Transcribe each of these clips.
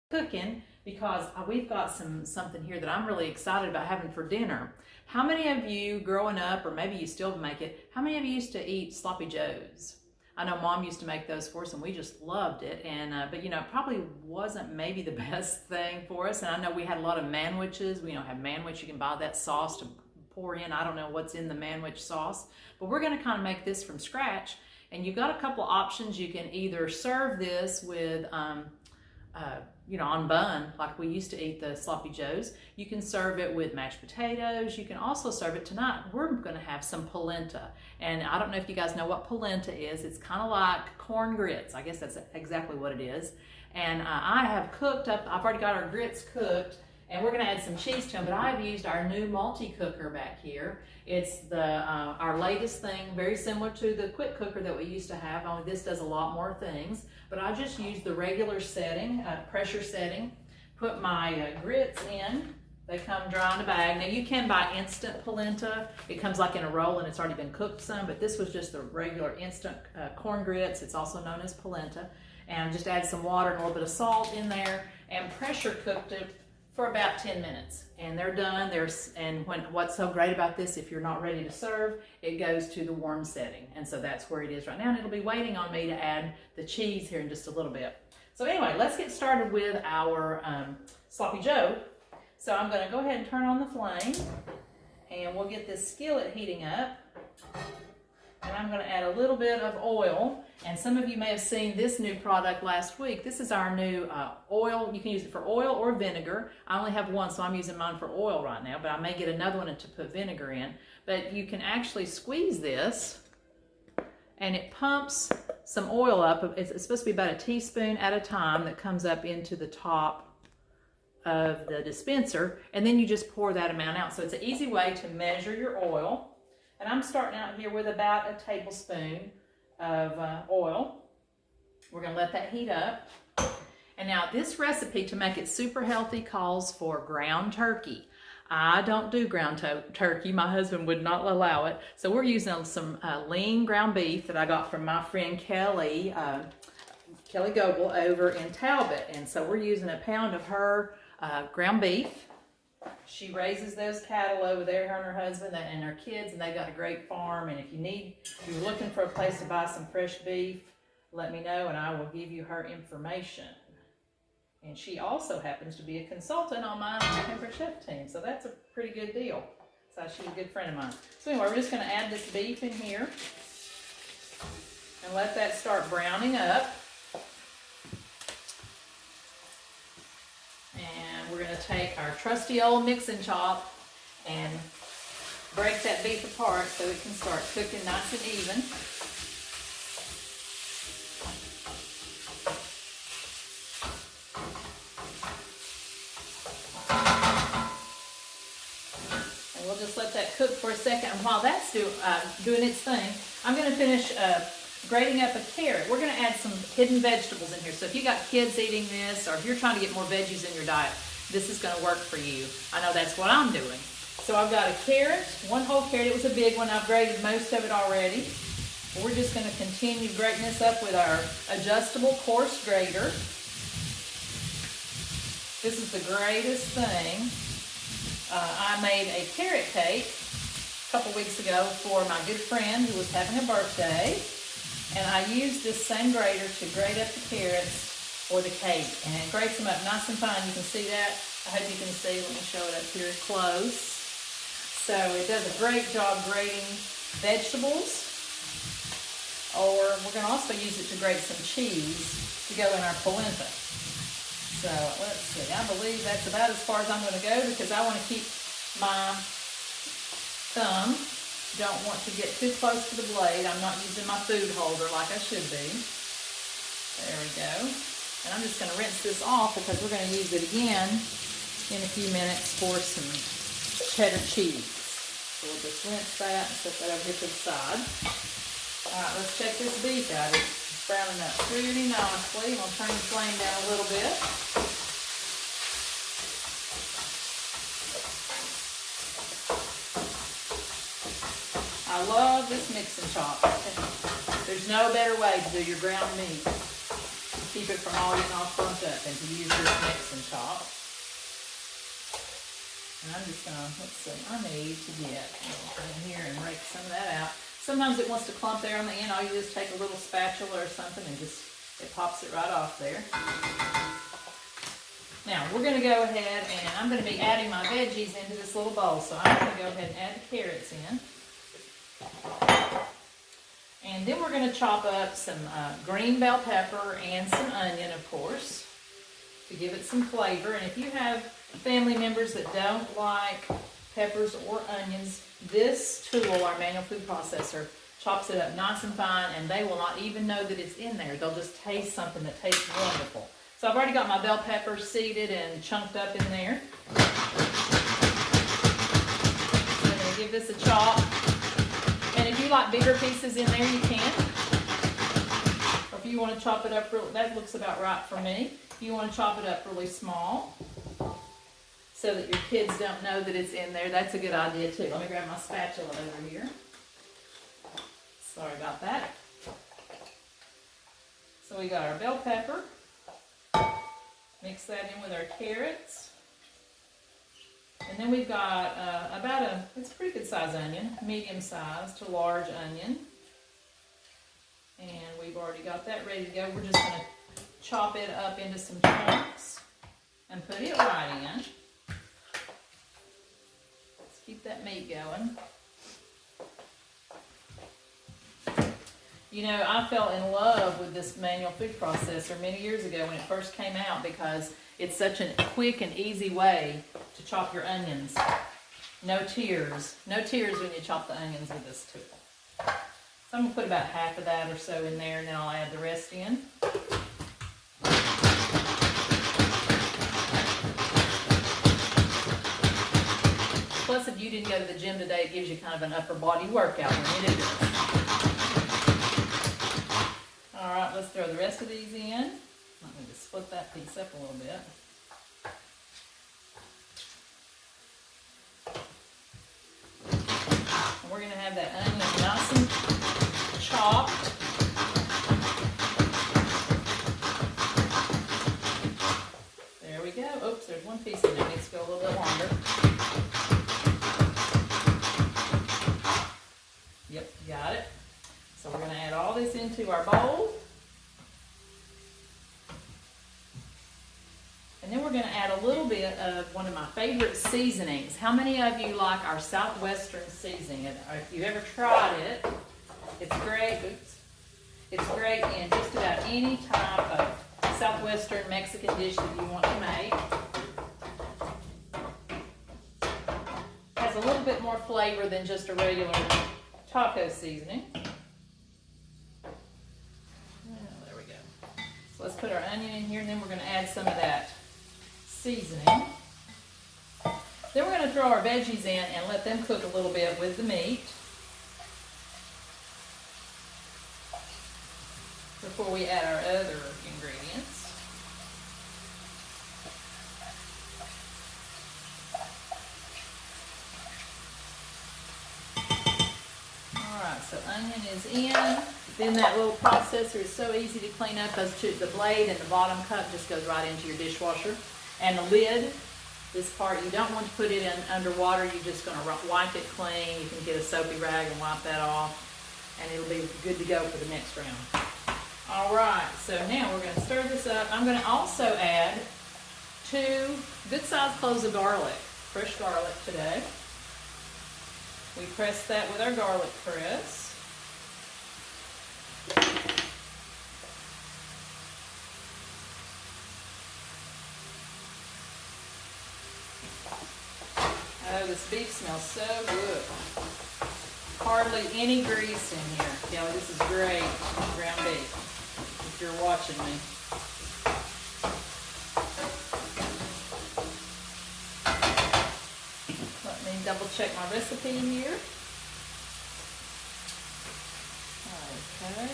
cooking because we've got something here that I'm really excited about having for dinner. How many of you growing up, or maybe you still make it, how many of you used to eat sloppy joes? I know Mom used to make those for us and we just loved it, and but you know, it probably wasn't maybe the best thing for us. And I know we had a lot of manwiches. We have manwich, you can buy that sauce to pour in. I don't know what's in the manwich sauce, but we're going to kind of make this from scratch. And you've got a couple options. You can either serve this with on bun, like we used to eat the sloppy joes. You can serve it with mashed potatoes. You can also serve it tonight. We're going to have some polenta. And I don't know if you guys know what polenta is. It's kind of like corn grits. I guess that's exactly what it is. And I have cooked up, I've already got our grits cooked, and we're going to add some cheese to them, but I've used our new multi-cooker back here. It's our latest thing, very similar to the quick cooker that we used to have, only this does a lot more things. But I just used the regular setting, pressure setting, put my grits in. They come dry in a bag. Now you can buy instant polenta. It comes like in a roll and it's already been cooked some, but this was just the regular instant corn grits. It's also known as polenta. And just add some water and a little bit of salt in there and pressure cooked it for about 10 minutes, and they're done. What's so great about this, if you're not ready to serve, it goes to the warm setting, and so that's where it is right now, and it'll be waiting on me to add the cheese here in just a little bit. So anyway, let's get started with our sloppy joe. So I'm going to go ahead and turn on the flame, and we'll get this skillet heating up, and I'm going to add a little bit of oil. And some of you may have seen this new product last week. This is our new oil. You can use it for oil or vinegar. I only have one, so I'm using mine for oil right now, but I may get another one to put vinegar in. But you can actually squeeze this, and it pumps some oil up. It's supposed to be about a teaspoon at a time that comes up into the top of the dispenser, and then you just pour that amount out. So it's an easy way to measure your oil. And I'm starting out here with about a tablespoon of oil. We're going to let that heat up. And now this recipe, to make it super healthy, calls for ground turkey. I don't do ground turkey. My husband would not allow it. So we're using some lean ground beef that I got from my friend Kelly Goble over in Talbot. And so we're using a pound of her ground beef. She raises those cattle over there, her and her husband and her kids, and they've got a great farm. And if you're looking for a place to buy some fresh beef, let me know and I will give you her information. And she also happens to be a consultant on my Temperate Chef team, so that's a pretty good deal. So she's a good friend of mine. So anyway, we're just going to add this beef in here and let that start browning up. We're going to take our trusty old mixing chop and break that beef apart so it can start cooking nice and even. And we'll just let that cook for a second. And while that's doing its thing, I'm going to finish grating up a carrot. We're going to add some hidden vegetables in here. So if you got kids eating this, or if you're trying to get more veggies in your diet, this is going to work for you. I know that's what I'm doing. So I've got a carrot, one whole carrot. It was a big one. I've grated most of it already. We're just going to continue grating this up with our adjustable coarse grater. This is the greatest thing. I made a carrot cake a couple weeks ago for my good friend who was having a birthday. And I used this same grater to grate up the carrots for the cake, and it grates them up nice and fine. You can see that. I hope you can see. Let me show it up here close. So it does a great job grating vegetables. Or we're going to also use it to grate some cheese to go in our polenta. So let's see. I believe that's about as far as I'm going to go because I want to keep my thumb. Don't want to get too close to the blade. I'm not using my food holder like I should be. There we go. And I'm just going to rinse this off because we're going to use it again in a few minutes for some cheddar cheese. So we'll just rinse that and set that over here to the side. All right, let's check this beef out. It's browning up pretty nicely. I'm going to turn the flame down a little bit. I love this mixing chop. There's no better way to do your ground meat. keep it from all getting all clumped up, and to use this mix and chop. And I'm just gonna, let's see, I need to get in here and rake some of that out. Sometimes it wants to clump there on the end. All you do is take a little spatula or something and just, it pops it right off there. Now we're gonna go ahead and I'm gonna be adding my veggies into this little bowl. So I'm gonna go ahead and add the carrots in. And then we're gonna chop up some green bell pepper and some onion, of course, to give it some flavor. And if you have family members that don't like peppers or onions, this tool, our manual food processor, chops it up nice and fine, and they will not even know that it's in there. They'll just taste something that tastes wonderful. So I've already got my bell peppers seeded and chunked up in there. I'm going to give this a chop. And if you like bigger pieces in there, you can. Or if you want to chop it up, that looks about right for me. If you want to chop it up really small so that your kids don't know that it's in there, that's a good idea too. Let me grab my spatula over here. Sorry about that. So we got our bell pepper. Mix that in with our carrots. And then we've got it's a pretty good size onion, medium size to large onion. And we've already got that ready to go. We're just going to chop it up into some chunks and put it right in. Let's keep that meat going. You know, I fell in love with this manual food processor many years ago when it first came out because it's such a quick and easy way to chop your onions. No tears. No tears when you chop the onions with this tool. So I'm going to put about half of that or so in there, and then I'll add the rest in. Plus, if you didn't go to the gym today, it gives you kind of an upper body workout when you do this. All right, let's throw the rest of these in. Let me just split that piece up a little bit. And we're going to have that onion nice and chopped. There we go. Oops, there's one piece in there. It needs to go a little bit longer. Yep, got it. So we're going to add all this into our bowl. And then we're going to add a little bit of one of my favorite seasonings. How many of you like our Southwestern seasoning? If you've ever tried it, it's great. Oops. It's great in just about any type of Southwestern Mexican dish that you want to make. It has a little bit more flavor than just a regular taco seasoning. There we go. So let's put our onion in here, and then we're going to add some of that seasoning. Then we're going to throw our veggies in and let them cook a little bit with the meat before we add our other ingredients. Alright, so onion is in. Then that little processor is so easy to clean up because the blade and the bottom cup just goes right into your dishwasher. And the lid, this part, you don't want to put it in underwater. You're just going to wipe it clean. You can get a soapy rag and wipe that off, and it'll be good to go for the next round. Alright, so now we're going to stir this up. I'm going to also add 2 good-sized cloves of garlic, fresh garlic today. We press that with our garlic press. Oh, this beef smells so good. Hardly any grease in here. Kelly, this is great ground beef, if you're watching me. Let me double check my recipe here. Okay.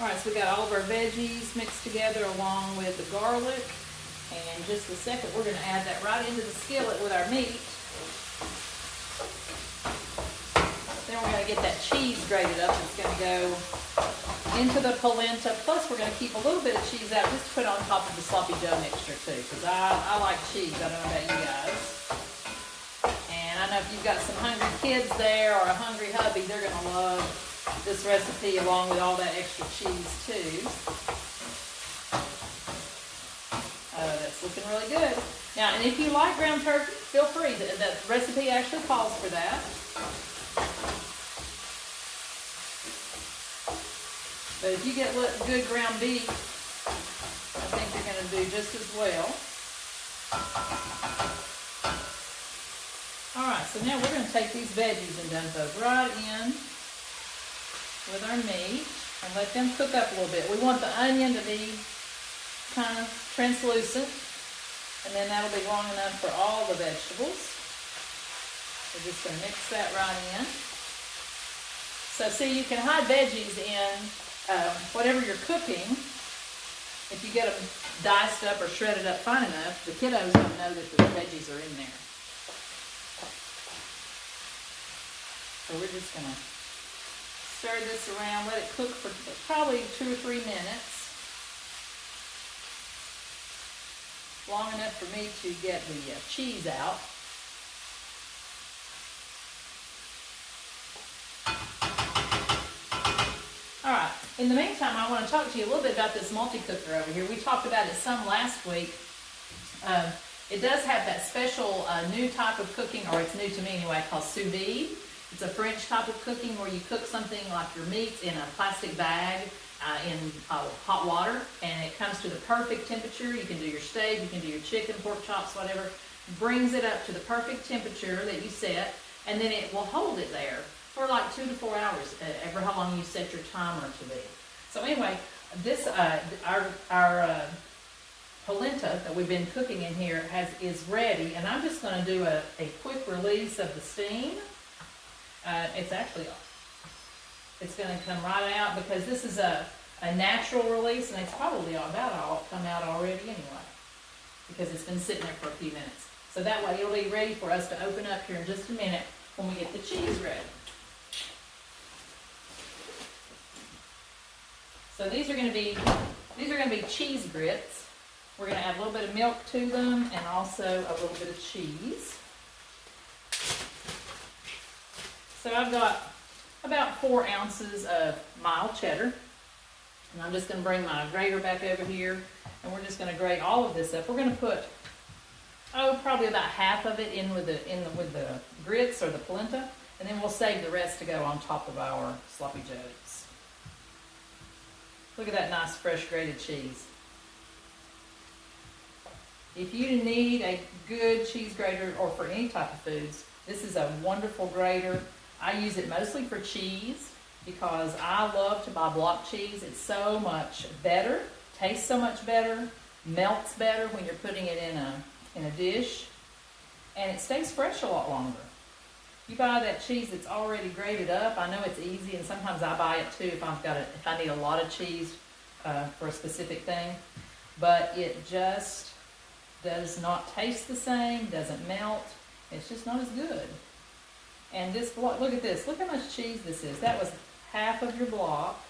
Alright, so we got all of our veggies mixed together along with the garlic. And in just a second, we're going to add that right into the skillet with our meat. Then we're going to get that cheese grated up. It's going to go into the polenta. Plus, we're going to keep a little bit of cheese out just to put on top of the sloppy Joe mixture too, because I like cheese. I don't know about you guys. And I know if you've got some hungry kids there or a hungry hubby, they're going to love this recipe along with all that extra cheese too. Oh, that's looking really good. Now, and if you like ground turkey, feel free. The recipe actually calls for that. But if you get good ground beef, I think you're going to do just as well. Alright, so now we're going to take these veggies and dump those right in with our meat and let them cook up a little bit. We want the onion to be kind of translucent, and then that'll be long enough for all the vegetables. We're just going to mix that right in. So see, you can hide veggies in whatever you're cooking. If you get them diced up or shredded up fine enough, the kiddos don't know that the veggies are in there. So we're just going to stir this around, let it cook for probably 2 or 3 minutes. Long enough for me to get the cheese out. Alright, in the meantime, I want to talk to you a little bit about this multi-cooker over here. We talked about it some last week. It does have that special new type of cooking, or it's new to me anyway, called sous vide. It's a French type of cooking where you cook something like your meats in a plastic bag in hot water, and it comes to the perfect temperature. You can do your steak, you can do your chicken, pork chops, whatever. Brings it up to the perfect temperature that you set, and then it will hold it there for like 2 to 4 hours, ever how long you set your timer to be. So anyway, this our polenta that we've been cooking in here is ready, and I'm just going to do a quick release of the steam. It's going to come right out because this is a natural release, and it's probably about all come out already anyway because it's been sitting there for a few minutes. So that way it'll be ready for us to open up here in just a minute when we get the cheese ready. So these are going to be cheese grits. We're going to add a little bit of milk to them and also a little bit of cheese. So I've got about 4 ounces of mild cheddar, and I'm just going to bring my grater back over here, and we're just going to grate all of this up. We're going to put probably about half of it in with the grits or the polenta, and then we'll save the rest to go on top of our sloppy joes. Look at that nice fresh grated cheese. If you need a good cheese grater or for any type of foods, this is a wonderful grater. I use it mostly for cheese because I love to buy block cheese. It's so much better, tastes so much better, melts better when you're putting it in a dish, and it stays fresh a lot longer. You buy that cheese that's already grated up. I know it's easy, and sometimes I buy it too if I need a lot of cheese for a specific thing, but it just does not taste the same, doesn't melt. It's just not as good. And this block, look at this. Look how much cheese this is. That was half of your block.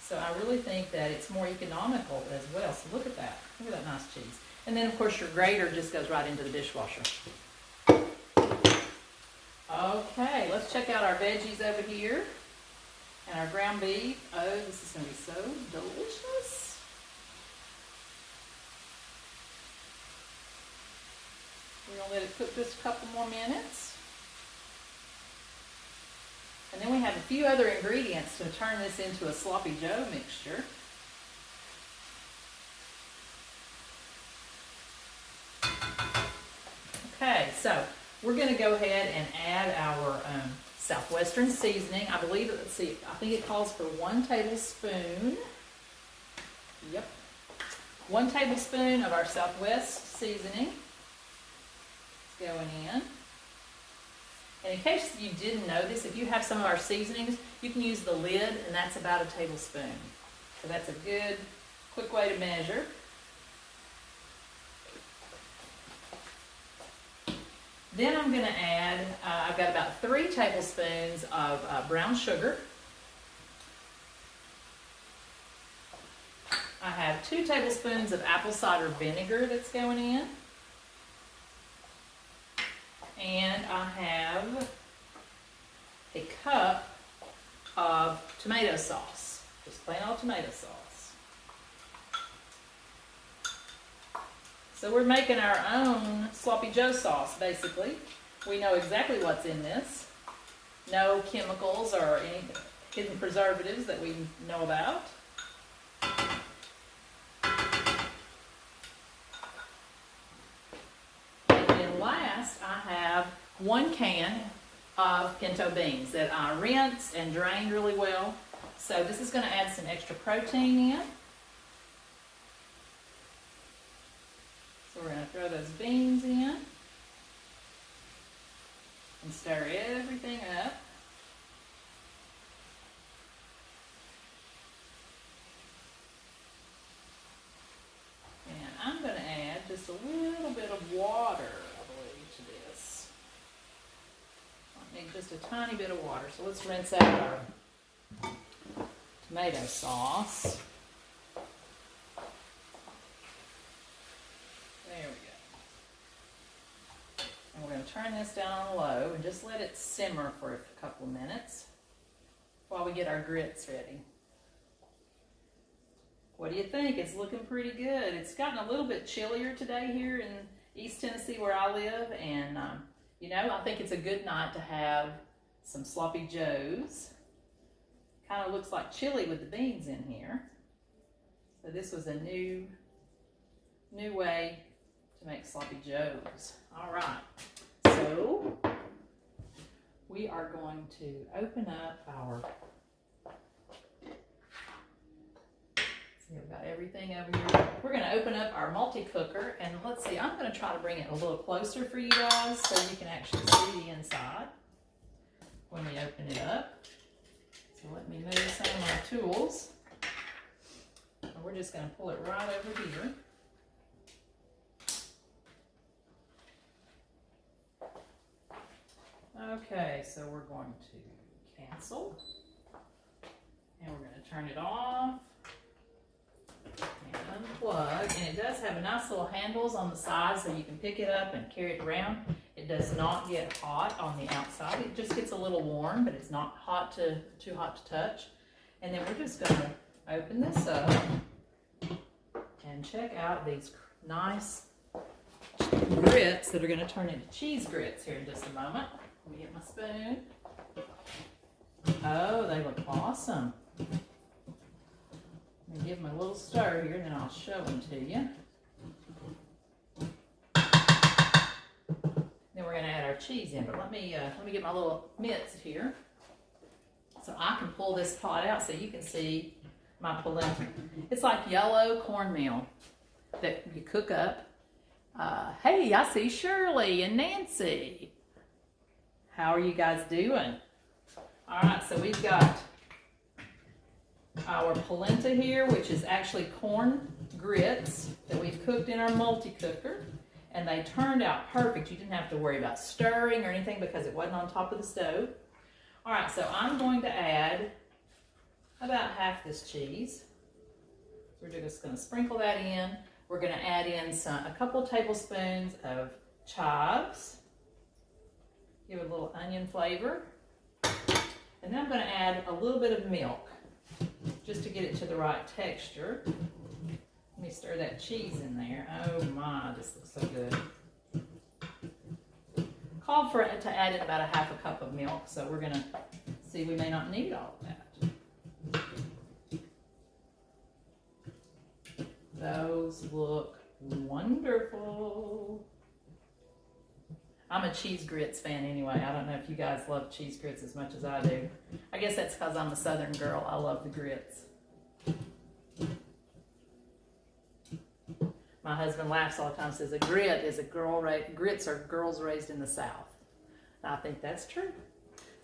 So I really think that it's more economical as well. So look at that. Look at that nice cheese. And then, of course, your grater just goes right into the dishwasher. Okay, let's check out our veggies over here. And our ground beef. Oh, this is going to be so delicious. We're going to let it cook just a couple more minutes. And then we have a few other ingredients to turn this into a sloppy Joe mixture. Okay, so we're going to go ahead and add our Southwestern seasoning. I believe it, let's see, I think it calls for 1 tablespoon. Yep. 1 tablespoon of our Southwest seasoning. Going in. And in case you didn't know this, if you have some of our seasonings, you can use the lid, and that's about 1 tablespoon. So that's a good, quick way to measure. Then I'm going to add, I've got about 3 tablespoons of brown sugar. 2 tablespoons of apple cider vinegar that's going in. And I have a cup of tomato sauce, just plain old tomato sauce. So we're making our own Sloppy Joe sauce, basically. We know exactly what's in this. No chemicals or any hidden preservatives that we know about. And then last, I have 1 can of pinto beans that I rinsed and drained really well. So this is going to add some extra protein in. So we're going to throw those beans in and stir everything up. And I'm going to add just a little bit of water, I believe, to this. I need just a tiny bit of water. So let's rinse out our tomato sauce. There we go. And we're going to turn this down on low and just let it simmer for a couple of minutes while we get our grits ready. What do you think? It's looking pretty good. It's gotten a little bit chillier today here in East Tennessee where I live, and you know, I think it's a good night to have some Sloppy Joes. Kind of looks like chili with the beans in here. So this was a new way to make Sloppy Joes. All right, so we are going to open up our, see, I've got everything over here. We're going to open up our multi-cooker, and let's see, I'm going to try to bring it a little closer for you guys so you can actually see the inside when we open it up. So let me move some of my tools. And we're just going to pull it right over here. Okay, so we're going to cancel, and we're going to turn it off and unplug. And it does have a nice little handles on the side so you can pick it up and carry it around. It does not get hot on the outside. It just gets a little warm, but it's not too hot to touch. And then we're just going to open this up and check out these nice grits that are going to turn into cheese grits here in just a moment. Let me get my spoon. Oh, they look awesome. Let me give them a little stir here, and then I'll show them to you. Then we're going to add our cheese in, but let me get my little mitts here so I can pull this pot out so you can see my polenta. It's like yellow cornmeal that you cook up. Hey, I see Shirley and Nancy. How are you guys doing? All right, so we've got our polenta here, which is actually corn grits that we've cooked in our multi-cooker, and they turned out perfect. You didn't have to worry about stirring or anything because it wasn't on top of the stove. All right, so I'm going to add about half this cheese. So we're just going to sprinkle that in. We're going to add in a couple tablespoons of chives. Give it a little onion flavor. And then I'm going to add a little bit of milk just to get it to the right texture. Let me stir that cheese in there. Oh my, this looks so good. Called for it to add in about a half a cup of milk, so we're going to see, we may not need all of that. Those look wonderful. I'm a cheese grits fan anyway. I don't know if you guys love cheese grits as much as I do. I guess that's because I'm a Southern girl. I love the grits. My husband laughs all the time, says a grit is a girl grits are girls raised in the South. I think that's true.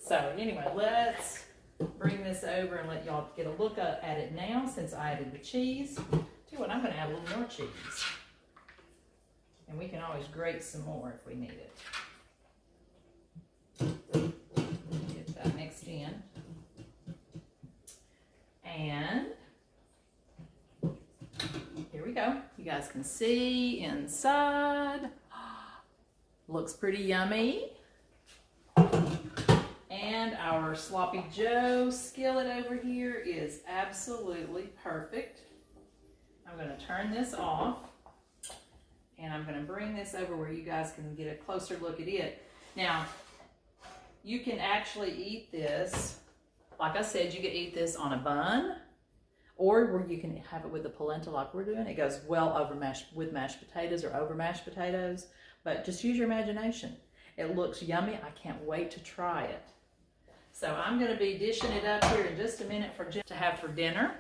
So anyway, let's bring this over and let y'all get a look at it now since I added the cheese. Tell you what, I'm going to add a little more cheese. And we can always grate some more if we need it. Get that mixed in. And guys can see inside. Looks pretty yummy. And our Sloppy Joe skillet over here is absolutely perfect. I'm going to turn this off, and I'm going to bring this over where you guys can get a closer look at it. Now, you can actually eat this, like I said, you could eat this on a bun, or where you can have it with the polenta like we're doing. It goes well over with mashed potatoes or over mashed potatoes, but just use your imagination. It looks yummy. I can't wait to try it. So I'm going to be dishing it up here in just a minute to have for dinner.